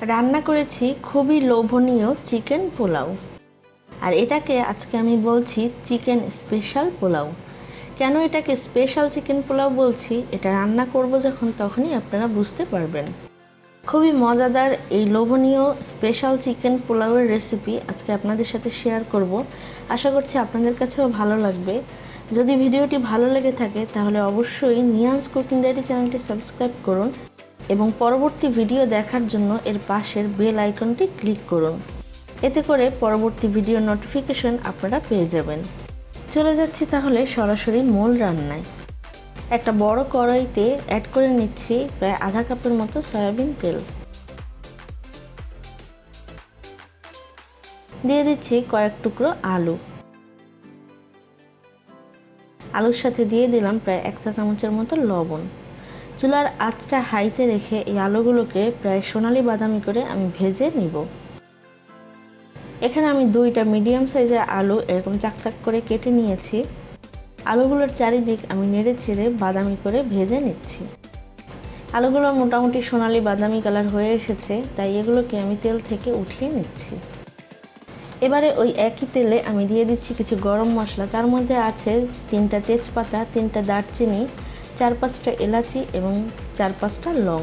রান্না করেছি খুবই লোভনীয় চিকেন পোলাও। আর এটাকে আজকে আমি বলছি চিকেন স্পেশাল পোলাও। কেন এটাকে স্পেশাল চিকেন পোলাও বলছি, এটা রান্না করব যখন তখনই আপনারা বুঝতে পারবেন। খুবই মজাদার এই লোভনীয় স্পেশাল চিকেন পোলাওয়ের রেসিপি আজকে আপনাদের সাথে শেয়ার করব। আশা করছি আপনাদের কাছেও ভালো লাগবে। যদি ভিডিওটি ভালো লেগে থাকে তাহলে অবশ্যই নিয়ান্স কুকিং ডায়েরি চ্যানেলটি সাবস্ক্রাইব করুন এবং পরবর্তী ভিডিও দেখার জন্য এর পাশের বেল আইকনটি ক্লিক করুন। এতে করে পরবর্তী ভিডিও নোটিফিকেশন আপনারা পেয়ে যাবেন। চলে যাচ্ছি তাহলে সরাসরি মূল রান্নায়। একটা বড় কড়াইতে অ্যাড করে নিচ্ছি প্রায় আধা কাপের মতো সয়াবিন তেল। দিয়ে দিচ্ছি কয়েক টুকরো আলু। আলুর সাথে দিয়ে দিলাম প্রায় 1 চা চামচের মতো লবণ। চুলার আঁচটা হাইতে রেখে এই আলুগুলোকে প্রায় সোনালি বাদামি করে আমি ভেজে নিব। এখানে আমি 2টা মিডিয়াম সাইজের আলু এরকম চাকচাক করে কেটে নিয়েছি। আলুগুলোর চারিদিক আমি নেড়ে চেড়ে বাদামি করে ভেজে নিচ্ছি। আলুগুলো মোটামুটি সোনালি বাদামি কালার হয়ে এসেছে, তাই এগুলোকে আমি তেল থেকে উঠিয়ে নিচ্ছি। এবারে ওই একই তেলে আমি দিয়ে দিচ্ছি কিছু গরম মশলা। তার মধ্যে আছে 3টা তেজপাতা, 3টা দারচিনি, 4-5টা এলাচি এবং 4-5টা লং।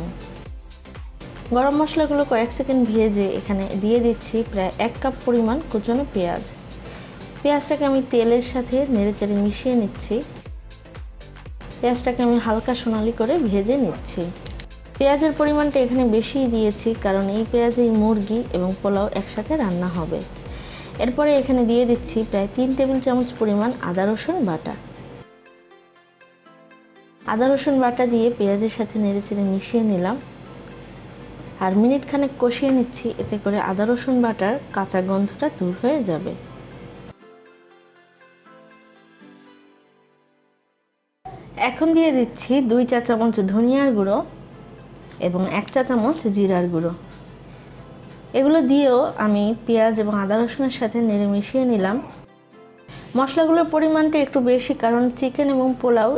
গরম মশলাগুলো কয়েক সেকেন্ড ভেজে এখানে দিয়ে দিচ্ছি প্রায় 1 কাপ পরিমাণ কুচনো পেঁয়াজ। পেঁয়াজটাকে আমি তেলের সাথে নেড়েচেড়ে মিশিয়ে নিচ্ছি। পেঁয়াজটাকে আমি হালকা সোনালি করে ভেজে নিচ্ছি। পেঁয়াজের পরিমাণটা এখানে বেশিই দিয়েছি, কারণ এই পেঁয়াজেই মুরগি এবং পোলাও একসাথে রান্না হবে। এরপরে এখানে দিয়ে দিচ্ছি প্রায় 3 টেবিল চামচ পরিমাণ আদা রসুন বাটা। আদা রসুন বাটা দিয়ে পেঁয়াজের সাথে নেড়েচেড়ে মিশিয়ে নিলাম আর মিনিট খানেক কষিয়ে নিচ্ছি। এতে করে আদা রসুন বাটার কাঁচা গন্ধটা দূর হয়ে যাবে। এখন দিয়ে দিচ্ছি 2 চা চামচ ধনিয়ার গুঁড়ো এবং 1 চা চামচ জিরার গুঁড়ো। এগুলো দিয়েও আমি পেঁয়াজ এবং আদা রসুনের সাথে নেড়ে মিশিয়ে নিলাম। মশলাগুলোর পরিমাণটা একটু বেশি, কারণ চিকেন এবং পোলাও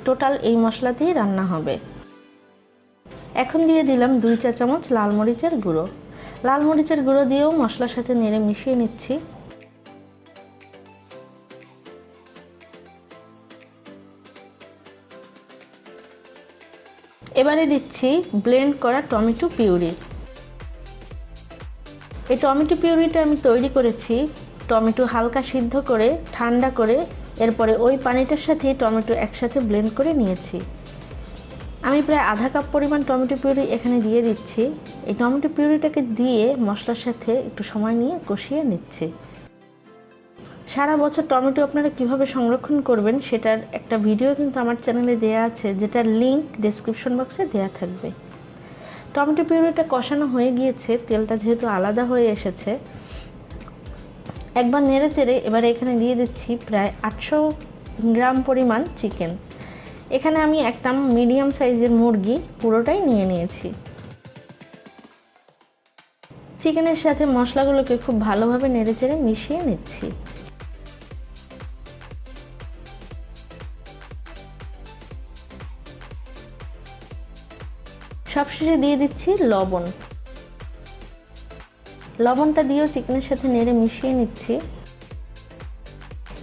টোটাল এই মশলাতেই রান্না হবে। এখন দিয়ে দিলাম 2 চা চামচ লাল মরিচের গুঁড়ো। লাল মরিচের গুঁড়ো দিয়েও মশলার সাথে নেড়ে মিশিয়ে নিচ্ছি। এবারে দিচ্ছি ব্লেন্ড করা টমেটো পিউরি। এই টমেটো পিউরিটা আমি তৈরি করেছি টমেটো হালকা সিদ্ধ করে ঠান্ডা করে, এরপরে ওই পানিটার সাথে টমেটো একসাথে ব্লেন্ড করে নিয়েছি। আমি প্রায় আধা কাপ পরিমাণ টমেটো পিউরি এখানে দিয়ে দিচ্ছি। এই টমেটো পিউরিটাকে দিয়ে মশলার সাথে একটু সময় নিয়ে কষিয়ে নিচ্ছি। সারা বছর টমেটো আপনারা কিভাবে সংরক্ষণ করবেন সেটার একটা ভিডিও কিন্তু আমার চ্যানেলে দেয়া আছে, যেটার লিংক ডেসক্রিপশন বক্সে দেয়া থাকবে। টমেটো পিউরিটা কষানো হয়ে গিয়েছে, তেলটা যেহেতু আলাদা হয়ে এসেছে। একবার নেড়ে চেড়ে এবারে এখানে দিয়ে দিচ্ছি প্রায় 800 গ্রাম পরিমাণ চিকেন। এখানে আমি একটা মিডিয়াম সাইজের মুরগি পুরোটাই নিয়ে নিয়েছি। চিকেনের সাথে মশলাগুলোকে খুব ভালোভাবে নেড়ে চেড়ে মিশিয়ে নিচ্ছি। সবশেষে দিয়ে দিচ্ছি লবণ। লবণটা দিয়েও চিকেনের সাথে নেড়ে মিশিয়ে নিচ্ছি।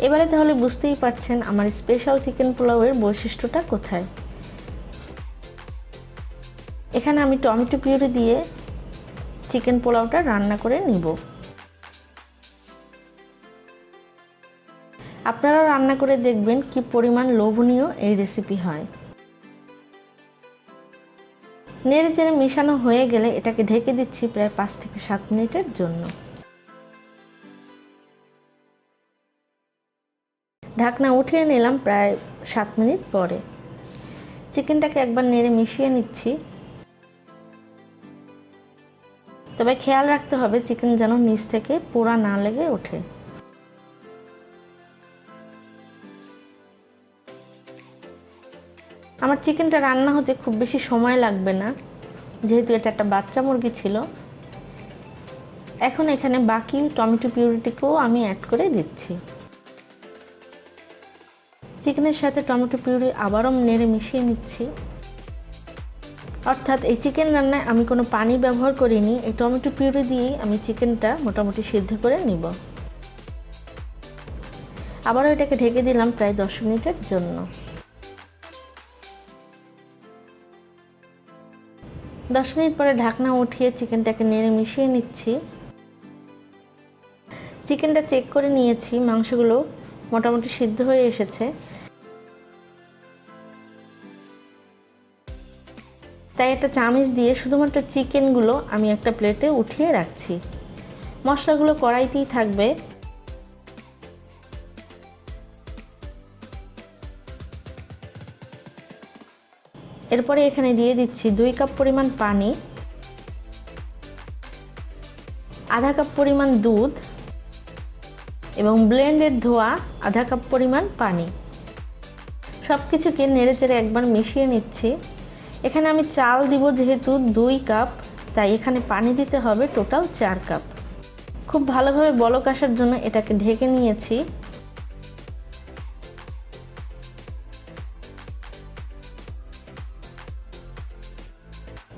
এবারে তাহলে বুঝতেই পারছেন আমার স্পেশাল চিকেন পোলাওয়ের বৈশিষ্ট্যটা কোথায়। এখানে আমি টমেটো পিউরি দিয়ে চিকেন পোলাওটা রান্না করে নিব। আপনারা রান্না করে দেখবেন কি পরিমাণ লোভনীয় এই রেসিপি হয়। নেড়ে চেড়ে মেশানো হয়ে গেলে এটাকে ঢেকে দিচ্ছি প্রায় 5 থেকে 7 মিনিটের জন্য। ঢাকনা উঠিয়ে নিলাম প্রায় 7 মিনিট পরে। চিকেনটাকে একবার নেড়ে মিশিয়ে নিচ্ছি। তবে খেয়াল রাখতে হবে চিকেন যেন নিচ থেকে পোড়া না লেগে ওঠে। আমার চিকেনটা রান্না হতে খুব বেশি সময় লাগবে না, যেহেতু এটা একটা বাচ্চা মুরগি ছিল। এখন এখানে বাকি টমেটো পিউরিটিকেও আমি অ্যাড করে দিচ্ছি। চিকেনের সাথে টমেটো পিউরি আবারও নেড়ে মিশিয়ে নিচ্ছি। অর্থাৎ এই চিকেন রান্নায় আমি কোনো পানি ব্যবহার করিনি, এই টমেটো পিউরি দিয়েই আমি চিকেনটা মোটামুটি সিদ্ধ করে নিব। আবারও এটাকে ঢেকে দিলাম প্রায় 10 মিনিটের জন্য। 10 মিনিট পরে ঢাকনা উঠিয়ে চিকেনটাকে নেড়ে মিশিয়ে নিচ্ছি। চিকেনটা চেক করে নিয়েছি, মাংসগুলো মোটামুটি সিদ্ধ হয়ে এসেছে। তাই একটা চামচ দিয়ে শুধুমাত্র চিকেনগুলো আমি একটা প্লেটে উঠিয়ে রাখছি। মশলাগুলো কড়াইতেই থাকবে। এরপরে এখানে দিয়ে দিচ্ছি 2 কাপ পরিমাণ পানি, আধা কাপ পরিমাণ দুধ এবং ব্লেন্ডের ধোয়া আধা কাপ পরিমাণ পানি। সব কিছুকে নেড়েচেড়ে একবার মিশিয়ে নিচ্ছি। এখানে আমি চাল দিব যেহেতু 2 কাপ, তাই এখানে পানি দিতে হবে টোটাল 4 কাপ। খুব ভালোভাবে বলক আসার জন্য এটাকে ঢেকে নিয়েছি।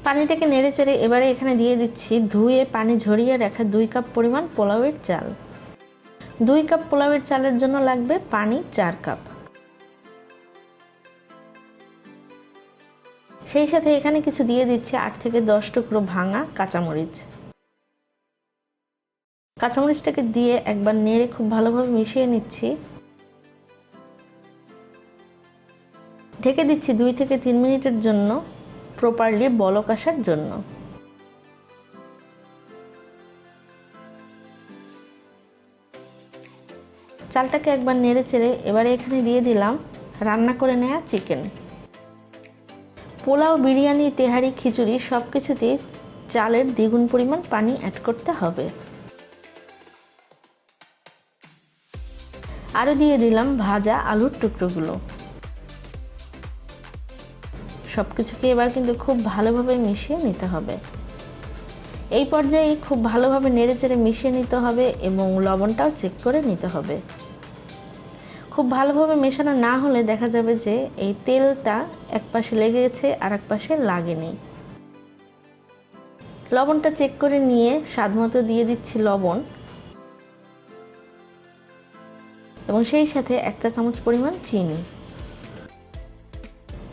পানিটাকে নেড়েচেড়ে এবারে এখানে দিয়ে দিচ্ছি ধুয়ে পানি ঝরিয়ে রাখা 2 কাপ পরিমাণ পোলাওয়ের চাল। 2 কাপ পোলাওয়ের চালের জন্য লাগবে পানি 4 কাপ। সেই সাথে এখানে কিছু দিয়ে দিচ্ছি 8 থেকে 10 টুকরো ভাঙা কাঁচামরিচ। কাঁচামরিচটাকে দিয়ে একবার নেড়ে খুব ভালোভাবে মিশিয়ে নিচ্ছি। ঢেকে দিচ্ছি 2 থেকে 3 মিনিটের জন্য প্রপারলি বলক আসার জন্য। চালটাকে একবার নেড়ে চেড়ে এবারে এখানে দিয়ে দিলাম রান্না করে নেওয়া চিকেন। পোলাও, বিরিয়ানি, তেহারি, খিচুড়ি সব কিছুতেই চালের দ্বিগুণ পরিমাণ পানি অ্যাড করতে হবে। আরও দিয়ে দিলাম ভাজা আলুর টুকরোগুলো। সব কিছুকে এবার কিন্তু খুব ভালোভাবে মিশিয়ে নিতে হবে। এই পর্যায়ে খুব ভালোভাবে নেড়েচেড়ে মিশিয়ে নিতে হবে এবং লবণটাও চেক করে নিতে হবে। খুব ভালোভাবে মেশানো না হলে দেখা যাবে যে এই তেলটা এক পাশে লেগে গেছে আর এক পাশে লাগেনি। লবণটা চেক করে নিয়ে স্বাদমতো দিয়ে দিচ্ছি লবণ এবং সেই সাথে 1 চা চামচ পরিমাণ চিনি।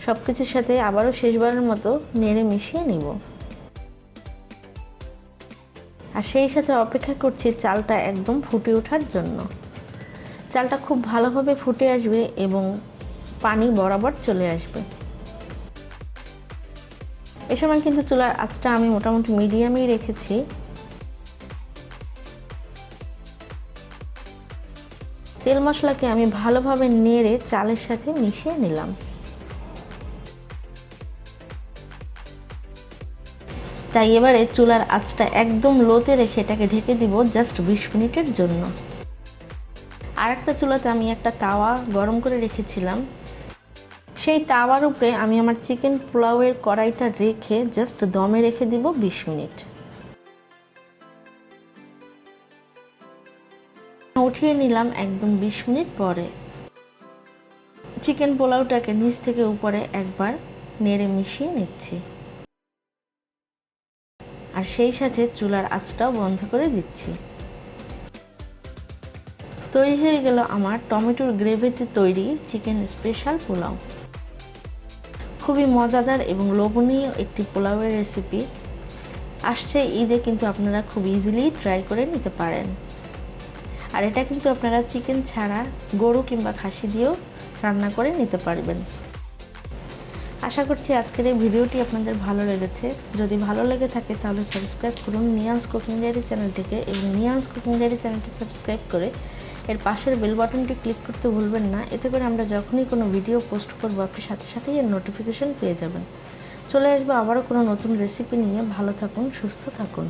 সব কিছুর সাথে আবারও শেষবারের মতো নেড়ে মিশিয়ে নিব। আর সেই সাথে অপেক্ষা করছি চালটা একদম ফুটে ওঠার জন্য। চালটা খুব ভালোভাবে ফুটে আসবে এবং পানি বরাবর চলে আসবে। এ সময় কিন্তু চুলার আঁচটা আমি মোটামুটি মিডিয়ামেই রেখেছি। তেল মশলাকে আমি ভালোভাবে নেড়ে চালের সাথে মিশিয়ে নিলাম। তাই এবারে চুলার আঁচটা একদম লোতে রেখে এটাকে ঢেকে দিব জাস্ট 20 মিনিটের জন্য। আর একটা চুলাতে আমি একটা তাওয়া গরম করে রেখেছিলাম। সেই তাওয়ার উপরে আমি আমার চিকেন পোলাওয়ের কড়াইটা রেখে জাস্ট দমে রেখে দিব 20 মিনিট। উঠিয়ে নিলাম একদম 20 মিনিট পরে। চিকেন পোলাওটাকে নিচ থেকে উপরে একবার নেড়ে মিশিয়ে নিচ্ছি আর সেই সাথে চুলার আঁচটাও বন্ধ করে দিচ্ছি। তৈরি হয়ে গেল আমার টমেটোর গ্রেভিতে তৈরি চিকেন স্পেশাল পোলাও। খুবই মজাদার এবং লোভনীয় একটি পোলাওয়ের রেসিপি। আসছে ঈদে কিন্তু আপনারা খুব ইজিলি ট্রাই করে নিতে পারেন। আর এটা কিন্তু আপনারা চিকেন ছাড়া গরু কিংবা খাসি দিয়েও রান্না করে নিতে পারবেন। আশা করছি আজকের এই ভিডিওটি আপনাদের ভালো লেগেছে। যদি ভালো লেগে থাকে তাহলে সাবস্ক্রাইব করুন নিয়ান্স কুকিং ডায়েরি চ্যানেলটিকে এবং নিয়ান্স কুকিং ডায়েরি চ্যানেলটি সাবস্ক্রাইব করে এর পাশের বেল বাটনটি ক্লিক করতে ভুলবেন না। এতে করে আমরা যখনই কোনো ভিডিও পোস্ট করব আপনি সাথে সাথেই এর নোটিফিকেশন পেয়ে যাবেন। চলে আসবো আবারও কোনো নতুন রেসিপি নিয়ে। ভালো থাকুন, সুস্থ থাকুন।